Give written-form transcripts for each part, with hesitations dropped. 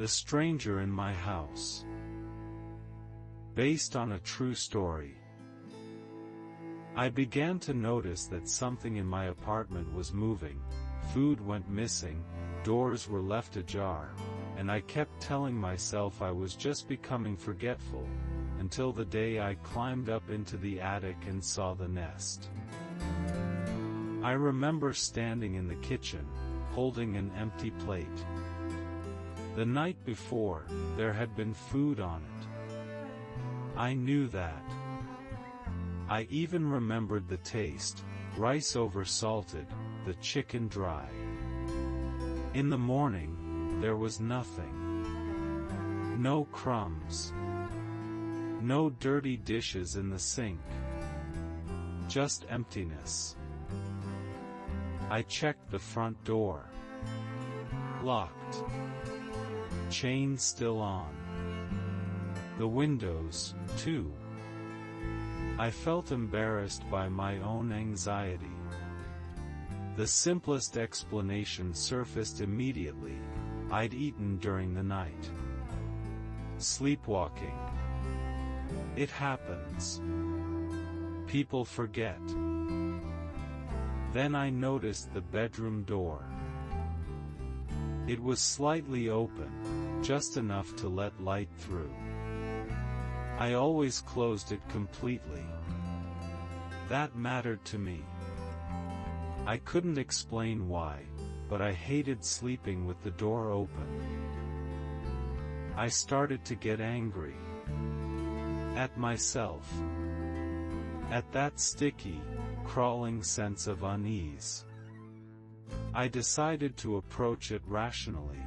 The Stranger in My House. Based on a true story. I began to notice that something in my apartment was moving, food went missing, doors were left ajar, and I kept telling myself I was just becoming forgetful, until the day I climbed up into the attic and saw the nest. I remember standing in the kitchen, holding an empty plate. The night before, there had been food on it. I knew that. I even remembered the taste, rice oversalted, the chicken dry. In the morning, there was nothing. No crumbs. No dirty dishes in the sink. Just emptiness. I checked the front door. Locked. Chain still on. The windows, too. I felt embarrassed by my own anxiety. The simplest explanation surfaced immediately: I'd eaten during the night. Sleepwalking. It happens. People forget. Then I noticed the bedroom door. It was slightly open, just enough to let light through. I always closed it completely. That mattered to me. I couldn't explain why, but I hated sleeping with the door open. I started to get angry. At myself. At that sticky, crawling sense of unease. I decided to approach it rationally.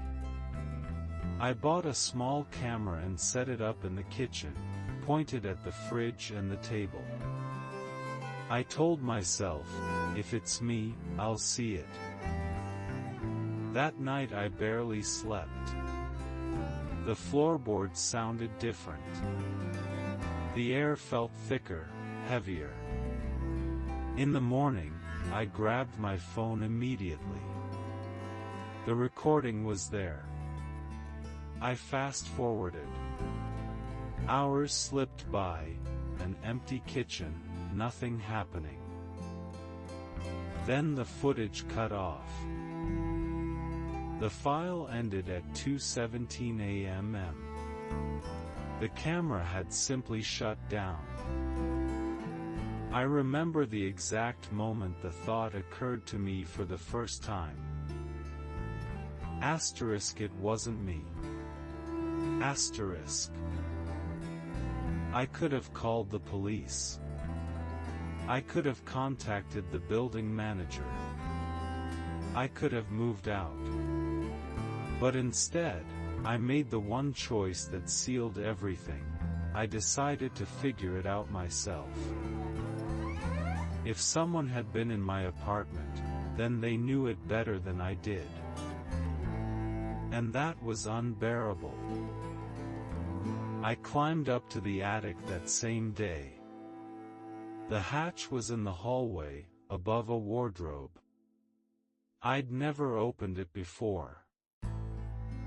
I bought a small camera and set it up in the kitchen, pointed at the fridge and the table. I told myself, if it's me, I'll see it. That night I barely slept. The floorboards sounded different. The air felt thicker, heavier. In the morning, I grabbed my phone immediately. The recording was there. I fast-forwarded. Hours slipped by, an empty kitchen, nothing happening. Then the footage cut off. The file ended at 2:17 a.m. The camera had simply shut down. I remember the exact moment the thought occurred to me for the first time. Asterisk, it wasn't me. Asterisk. I could have called the police. I could have contacted the building manager. I could have moved out. But instead, I made the one choice that sealed everything. I decided to figure it out myself. If someone had been in my apartment, then they knew it better than I did. And that was unbearable. I climbed up to the attic that same day. The hatch was in the hallway, above a wardrobe. I'd never opened it before.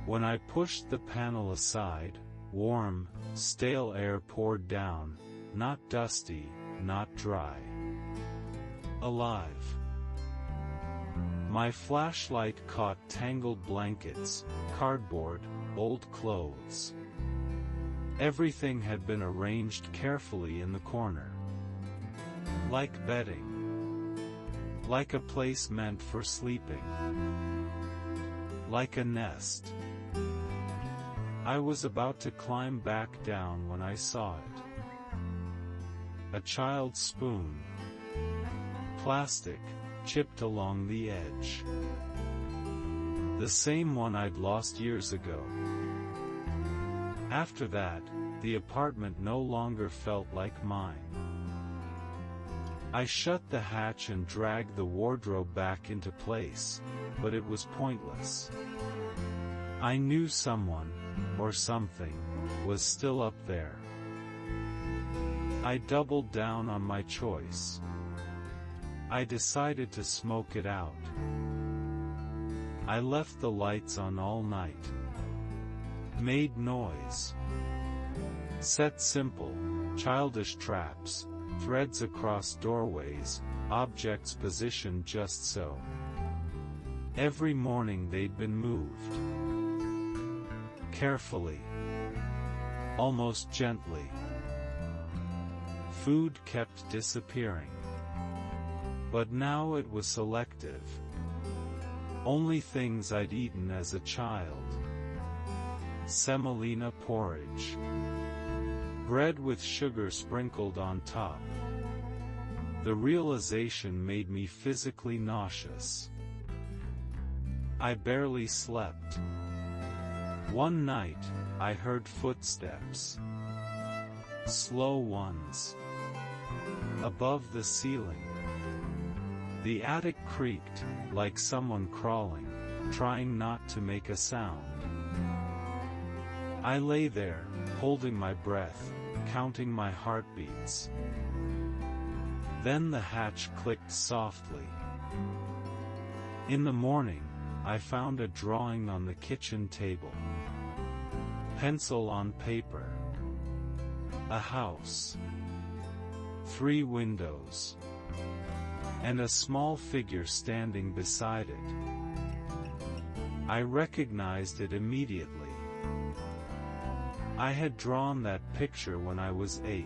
When I pushed the panel aside, warm, stale air poured down, not dusty, not dry. Alive. My flashlight caught tangled blankets, cardboard, old clothes. Everything had been arranged carefully in the corner. Like bedding. Like a place meant for sleeping. Like a nest. I was about to climb back down when I saw it. A child's spoon. Plastic, chipped along the edge. The same one I'd lost years ago. After that, the apartment no longer felt like mine. I shut the hatch and dragged the wardrobe back into place, but it was pointless. I knew someone, or something, was still up there. I doubled down on my choice. I decided to smoke it out. I left the lights on all night. made noise. Set simple, childish traps, threads across doorways, objects positioned just so. Every morning they'd been moved. Carefully. Almost gently. Food kept disappearing. But now it was selective. Only things I'd eaten as a child. Semolina porridge. Bread with sugar sprinkled on top. The realization made me physically nauseous. I barely slept. One night, I heard footsteps. Slow ones. Above the ceiling. The attic creaked, like someone crawling, trying not to make a sound. I lay there, holding my breath, counting my heartbeats. Then the hatch clicked softly. In the morning, I found a drawing on the kitchen table. Pencil on paper. A house. 3 windows. And a small figure standing beside it. I recognized it immediately. I had drawn that picture when I was 8.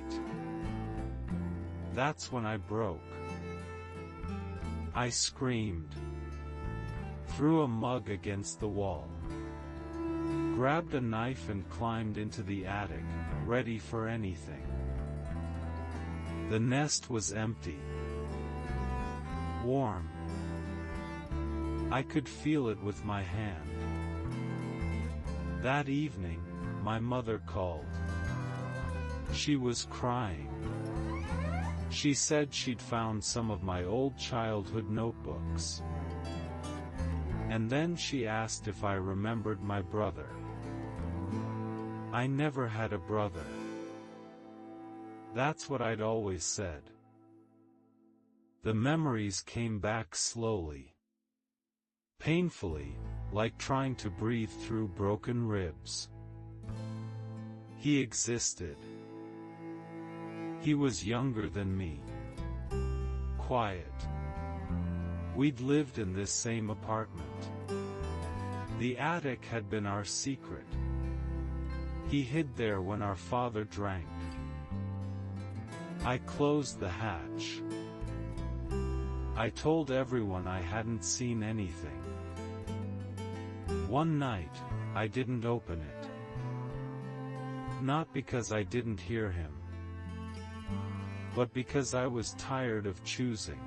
That's when I broke. I screamed. Threw a mug against the wall. Grabbed a knife and climbed into the attic, ready for anything. The nest was empty. Warm. I could feel it with my hand. That evening, my mother called. She was crying. She said she'd found some of my old childhood notebooks. And then she asked if I remembered my brother. I never had a brother. That's what I'd always said. The memories came back slowly. Painfully, like trying to breathe through broken ribs. He existed. He was younger than me. Quiet. We'd lived in this same apartment. The attic had been our secret. He hid there when our father drank. I closed the hatch. I told everyone I hadn't seen anything. One night, I didn't open it. Not because I didn't hear him, but because I was tired of choosing.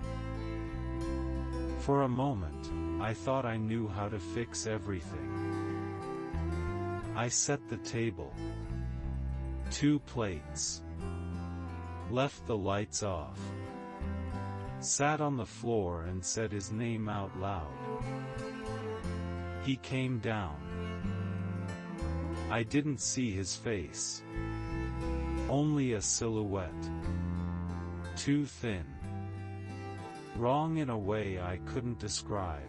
For a moment, I thought I knew how to fix everything. I set the table. 2 plates. Left the lights off. Sat on the floor and said his name out loud. He came down. I didn't see his face. Only a silhouette. Too thin. Wrong in a way I couldn't describe.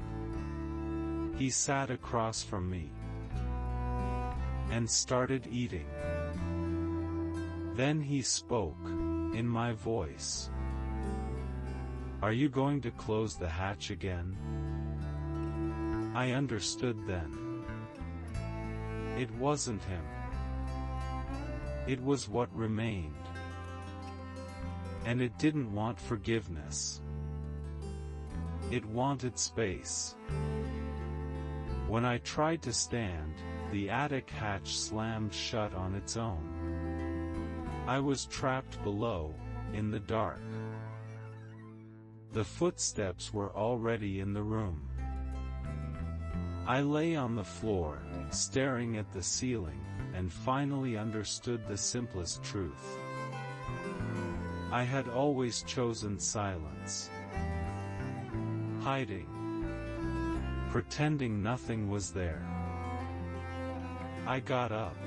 He sat across from me. And started eating. Then he spoke, in my voice. Are you going to close the hatch again? I understood then. It wasn't him. It was what remained. And it didn't want forgiveness. It wanted space. When I tried to stand, the attic hatch slammed shut on its own. I was trapped below, in the dark. The footsteps were already in the room. I lay on the floor, staring at the ceiling, and finally understood the simplest truth. I had always chosen silence. Hiding. Pretending nothing was there. I got up.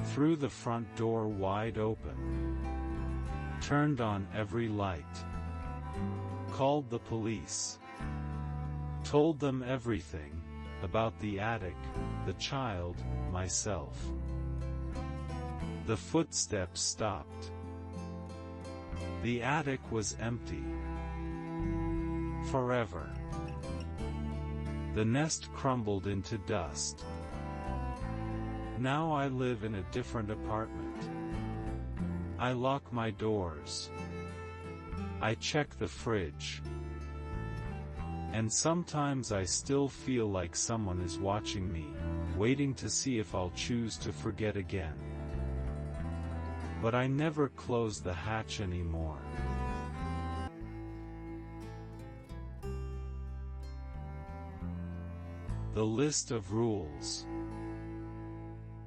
Threw the front door wide open. Turned on every light. Called the police. Told them everything, about the attic, the child, myself. The footsteps stopped. The attic was empty. Forever. The nest crumbled into dust. Now I live in a different apartment. I lock my doors. I check the fridge. And sometimes I still feel like someone is watching me, waiting to see if I'll choose to forget again. But I never close the hatch anymore. The list of rules.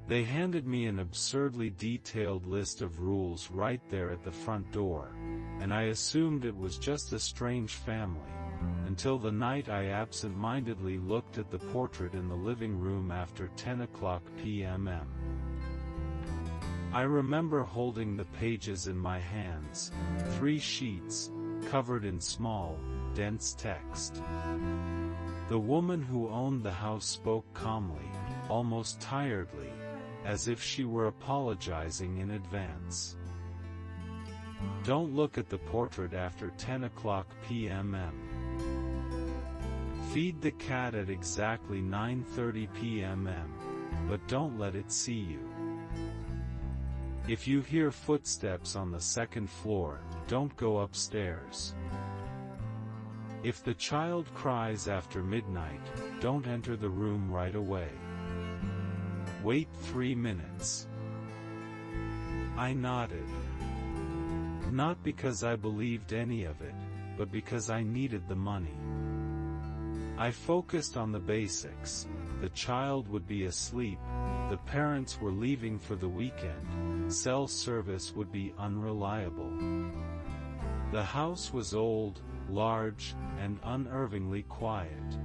They handed me an absurdly detailed list of rules right there at the front door, and I assumed it was just a strange family, until the night I absent-mindedly looked at the portrait in the living room after 10:00 p.m. I remember holding the pages in my hands, 3 sheets, covered in small, dense text. The woman who owned the house spoke calmly, almost tiredly, as if she were apologizing in advance. Don't look at the portrait after 10:00 p.m. Feed the cat at exactly 9:30 p.m. but don't let it see you. If you hear footsteps on the second floor, don't go upstairs. If the child cries after midnight, don't enter the room right away. Wait 3 minutes. I nodded. Not because I believed any of it, but because I needed the money. I focused on the basics. The child would be asleep, the parents were leaving for the weekend, cell service would be unreliable. The house was old, large, and unnervingly quiet.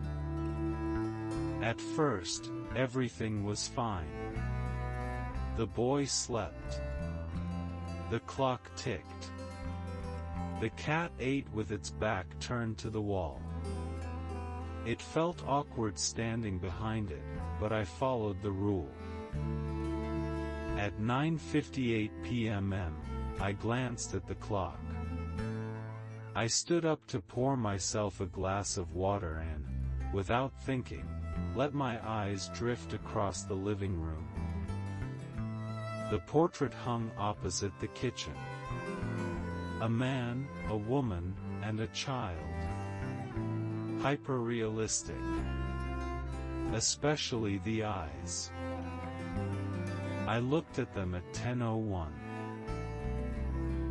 At first, everything was fine. The boy slept. The clock ticked. The cat ate with its back turned to the wall. It felt awkward standing behind it, but I followed the rule. At 9:58 p.m. I glanced at the clock. I stood up to pour myself a glass of water and, without thinking, let my eyes drift across the living room. The portrait hung opposite the kitchen. A man, a woman, and a child. Hyper-realistic. Especially the eyes. I looked at them at 10:01.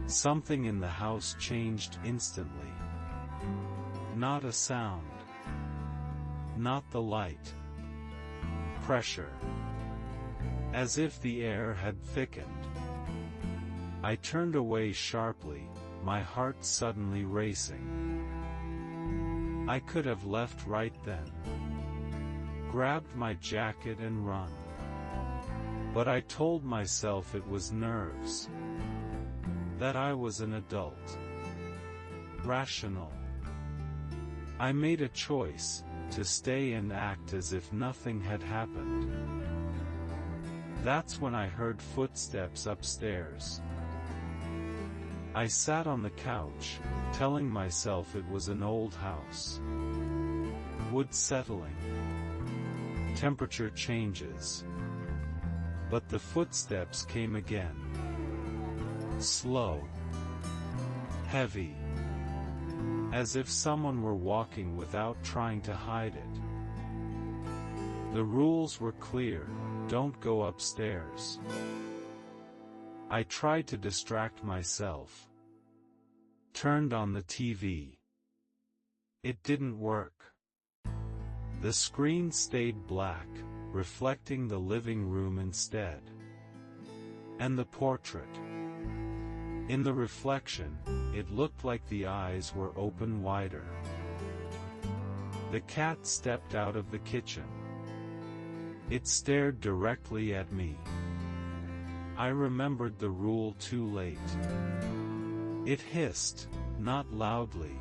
Something in the house changed instantly. Not a sound. Not the light. Pressure. As if the air had thickened. I turned away sharply, my heart suddenly racing. I could have left right then. Grabbed my jacket and run. But I told myself it was nerves. That I was an adult. Rational. I made a choice, to stay and act as if nothing had happened. That's when I heard footsteps upstairs. I sat on the couch, telling myself it was an old house. Wood settling. Temperature changes. But the footsteps came again. Slow. Heavy. As if someone were walking without trying to hide it. The rules were clear, don't go upstairs. I tried to distract myself. Turned on the TV. It didn't work. The screen stayed black, reflecting the living room instead. And the portrait. In the reflection, it looked like the eyes were open wider. The cat stepped out of the kitchen. It stared directly at me. I remembered the rule too late. It hissed, not loudly.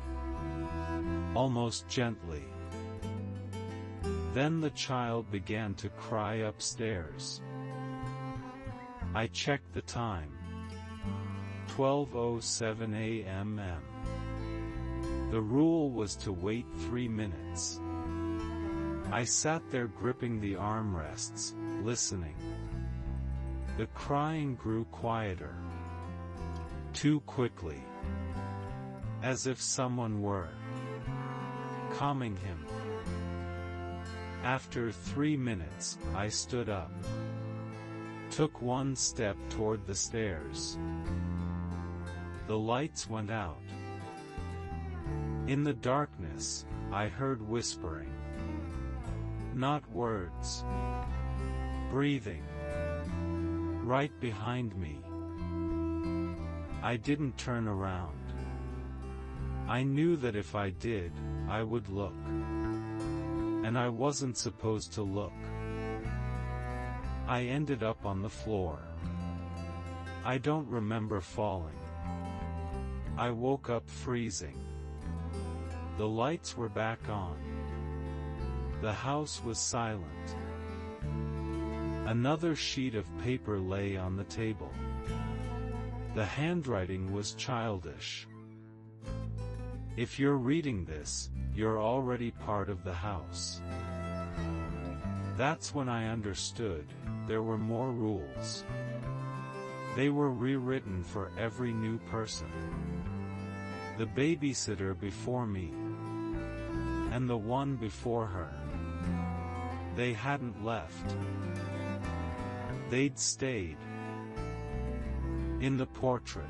Almost gently. Then the child began to cry upstairs. I checked the time. 12:07 a.m. The rule was to wait 3 minutes. I sat there gripping the armrests, listening. The crying grew quieter. Too quickly. As if someone were calming him. After 3 minutes, I stood up. Took 1 step toward the stairs. The lights went out. In the darkness, I heard whispering. Not words. Breathing. Right behind me. I didn't turn around. I knew that if I did, I would look. And I wasn't supposed to look. I ended up on the floor. I don't remember falling. I woke up freezing. The lights were back on. The house was silent. Another sheet of paper lay on the table. The handwriting was childish. If you're reading this, you're already part of the house. That's when I understood, there were more rules. They were rewritten for every new person. The babysitter before me. And the one before her. They hadn't left. They'd stayed. In the portrait.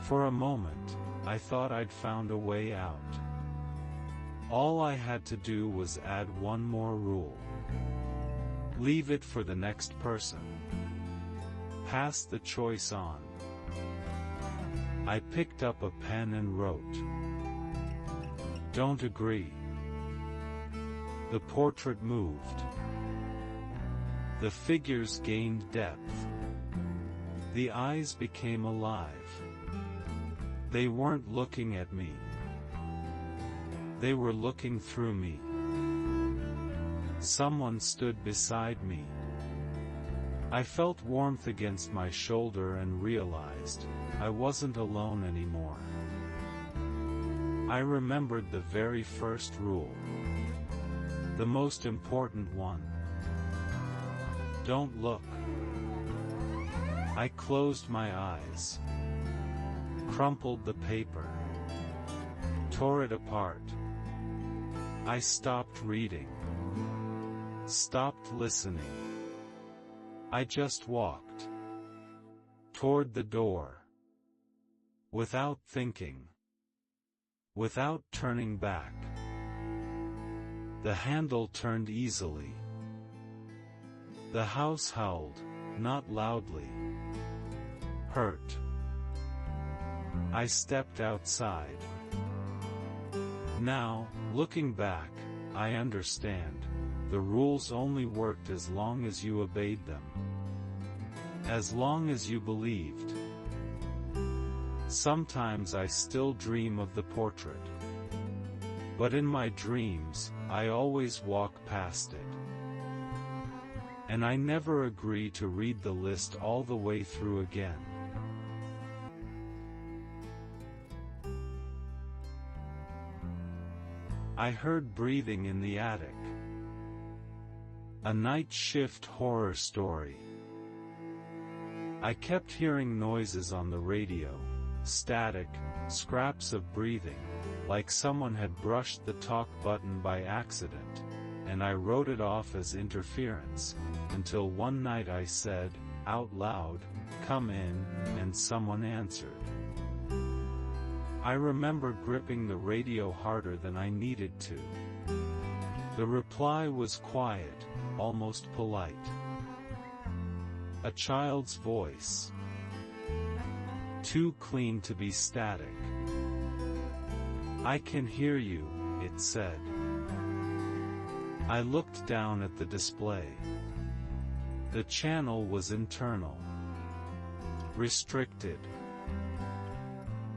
For a moment, I thought I'd found a way out. All I had to do was add one more rule. Leave it for the next person. Pass the choice on. I picked up a pen and wrote. Don't agree. The portrait moved. The figures gained depth. The eyes became alive. They weren't looking at me. They were looking through me. Someone stood beside me. I felt warmth against my shoulder and realized I wasn't alone anymore. I remembered the very first rule. The most important one. Don't look. I closed my eyes. Crumpled the paper. Tore it apart. I stopped reading. Stopped listening. I just walked. Toward the door. Without thinking. Without turning back. The handle turned easily. The house howled, not loudly. Hurt. I stepped outside. Now, looking back, I understand. The rules only worked as long as you obeyed them. As long as you believed. Sometimes I still dream of the portrait. But in my dreams, I always walk past it. And I never agree to read the list all the way through again. I heard breathing in the attic. A night shift horror story. I kept hearing noises on the radio, static, scraps of breathing, like someone had brushed the talk button by accident, and I wrote it off as interference, until one night I said, out loud, "Come in," and someone answered. I remember gripping the radio harder than I needed to. The reply was quiet, almost polite. A child's voice. Too clean to be static. "I can hear you," it said. I looked down at the display. The channel was internal. Restricted.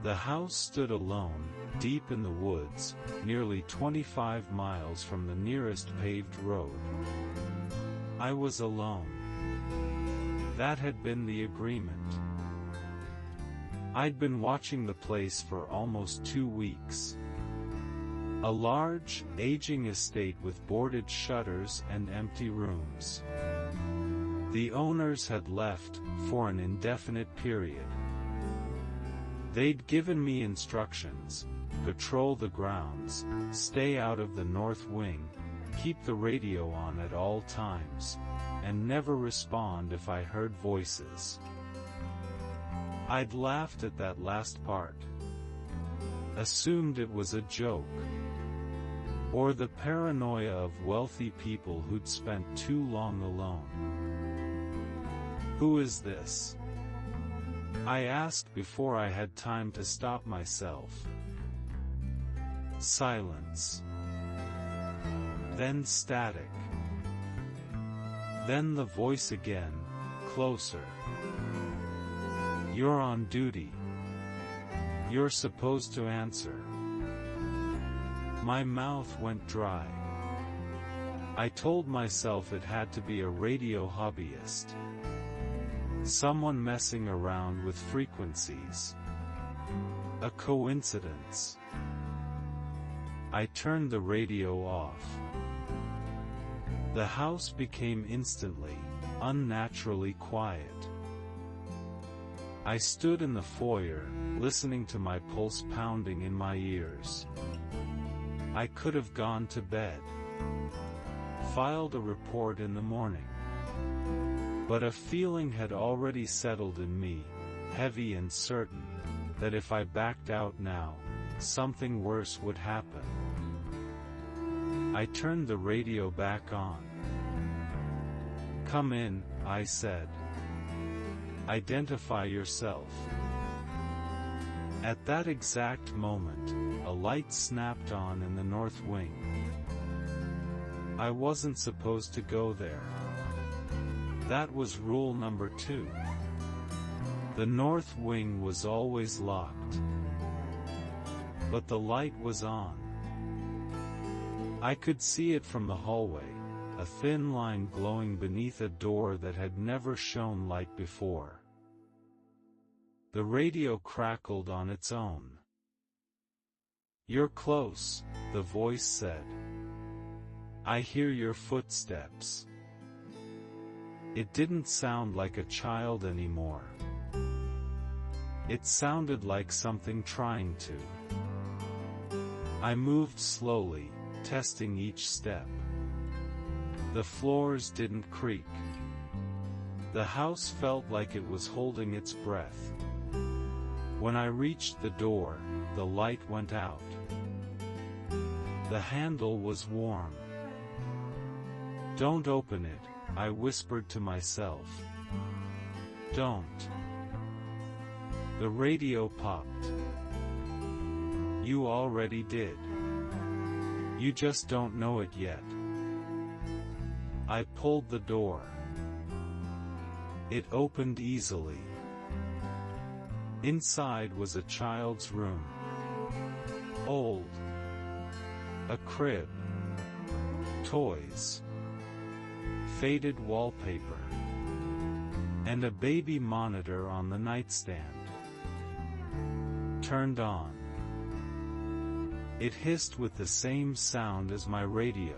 The house stood alone, deep in the woods, nearly 25 miles from the nearest paved road. I was alone. That had been the agreement. I'd been watching the place for almost 2 weeks. A large, aging estate with boarded shutters and empty rooms. The owners had left, for an indefinite period. They'd given me instructions: patrol the grounds, stay out of the north wing, keep the radio on at all times, and never respond if I heard voices. I'd laughed at that last part. Assumed it was a joke. Or the paranoia of wealthy people who'd spent too long alone. "Who is this?" I asked before I had time to stop myself. Silence. Then static. Then the voice again, closer. "You're on duty. You're supposed to answer." My mouth went dry. I told myself it had to be a radio hobbyist. Someone messing around with frequencies. A coincidence. I turned the radio off. The house became instantly, unnaturally quiet. I stood in the foyer, listening to my pulse pounding in my ears. I could have gone to bed. Filed a report in the morning. But a feeling had already settled in me, heavy and certain, that if I backed out now, something worse would happen. I turned the radio back on. "Come in," I said. "Identify yourself." At that exact moment, a light snapped on in the north wing. I wasn't supposed to go there. That was rule number 2. The north wing was always locked. But the light was on. I could see it from the hallway, a thin line glowing beneath a door that had never shown light before. The radio crackled on its own. "You're close," the voice said. "I hear your footsteps." It didn't sound like a child anymore. It sounded like something trying to. I moved slowly, testing each step. The floors didn't creak. The house felt like it was holding its breath. When I reached the door, the light went out. The handle was warm. "Don't open it," I whispered to myself. "Don't." The radio popped. "You already did. You just don't know it yet." I pulled the door. It opened easily. Inside was a child's room. Old. A crib. Toys. Faded wallpaper. And a baby monitor on the nightstand. Turned on. It hissed with the same sound as my radio.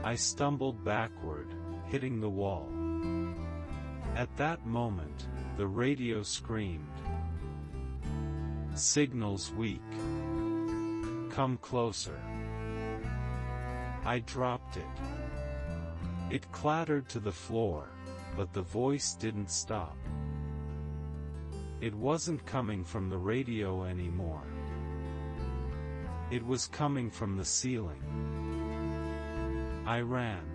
I stumbled backward, hitting the wall. At that moment, the radio screamed. "Signal's weak. Come closer." I dropped it. It clattered to the floor, but the voice didn't stop. It wasn't coming from the radio anymore. It was coming from the ceiling. I ran.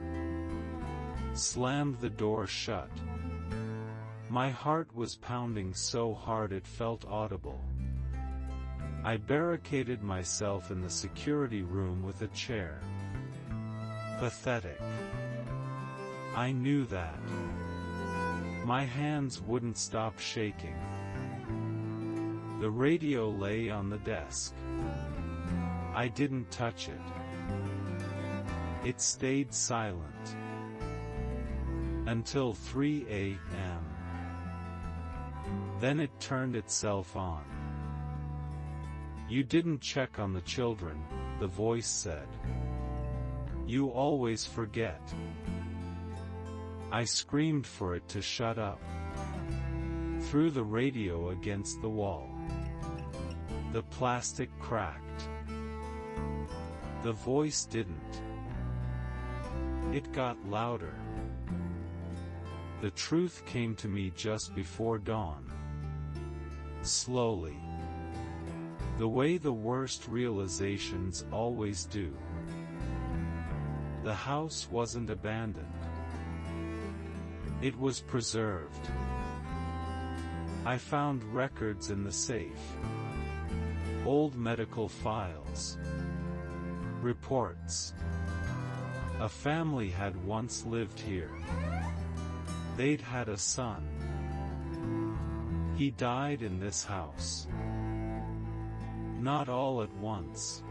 Slammed the door shut. My heart was pounding so hard it felt audible. I barricaded myself in the security room with a chair. Pathetic. I knew that. My hands wouldn't stop shaking. The radio lay on the desk. I didn't touch it. It stayed silent until 3 a.m. Then it turned itself on. "You didn't check on the children," the voice said. "You always forget." I screamed for it to shut up. Threw the radio against the wall. The plastic cracked. The voice didn't. It got louder. The truth came to me just before dawn. Slowly. The way the worst realizations always do. The house wasn't abandoned. It was preserved. I found records in the safe. Old medical files. Reports. A family had once lived here. They'd had a son. He died in this house. Not all at once.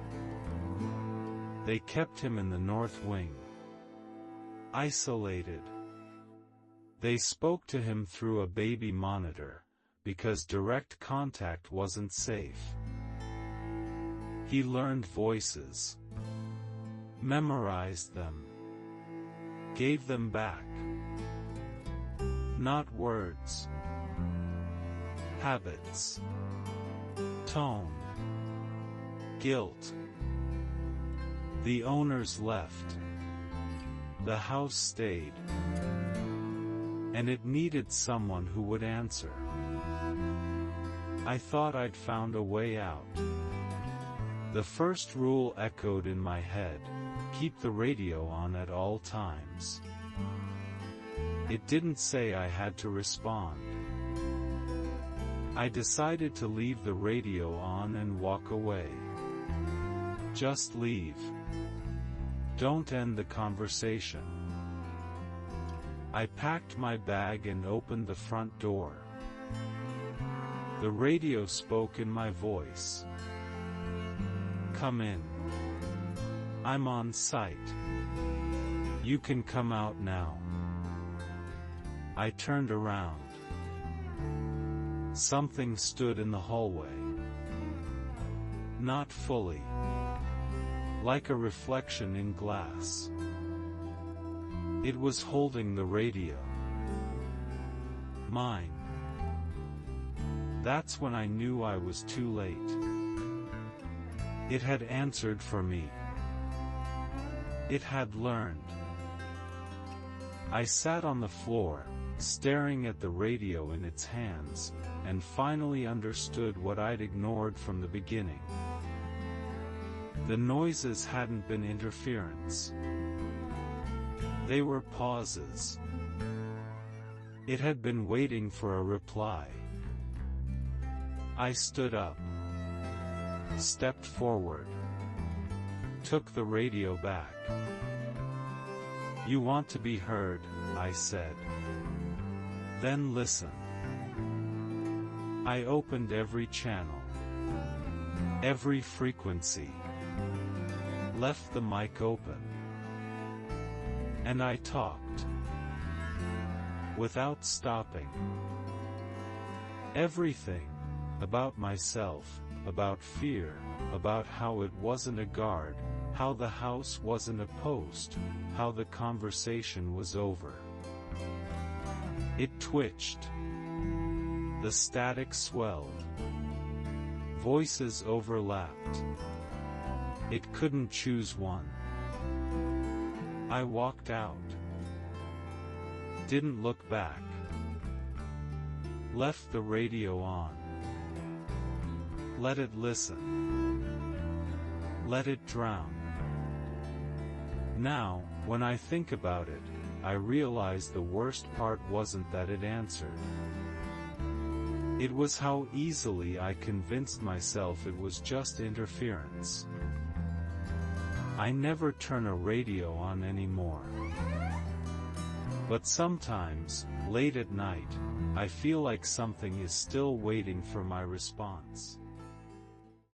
They kept him in the north wing. Isolated. They spoke to him through a baby monitor, because direct contact wasn't safe. He learned voices. Memorized them. Gave them back. Not words. Habits. Tone. Guilt. The owners left. The house stayed. And it needed someone who would answer. I thought I'd found a way out. The first rule echoed in my head: keep the radio on at all times. It didn't say I had to respond. I decided to leave the radio on and walk away. Just leave. Don't end the conversation. I packed my bag and opened the front door. The radio spoke in my voice. "Come in. I'm on site. You can come out now." I turned around. Something stood in the hallway. Not fully. Like a reflection in glass. It was holding the radio. Mine. That's when I knew I was too late. It had answered for me. It had learned. I sat on the floor, staring at the radio in its hands, and finally understood what I'd ignored from the beginning. The noises hadn't been interference. They were pauses. It had been waiting for a reply. I stood up. Stepped forward. Took the radio back. "You want to be heard," I said. "Then listen." I opened every channel. Every frequency. Left the mic open. And I talked. Without stopping. Everything. About myself, about fear, about how it wasn't a guard, how the house wasn't a post, how the conversation was over. It twitched. The static swelled. Voices overlapped. It couldn't choose one. I walked out. Didn't look back. Left the radio on. Let it listen. Let it drown. Now, when I think about it, I realize the worst part wasn't that it answered. It was how easily I convinced myself it was just interference. I never turn a radio on anymore. But sometimes, late at night, I feel like something is still waiting for my response.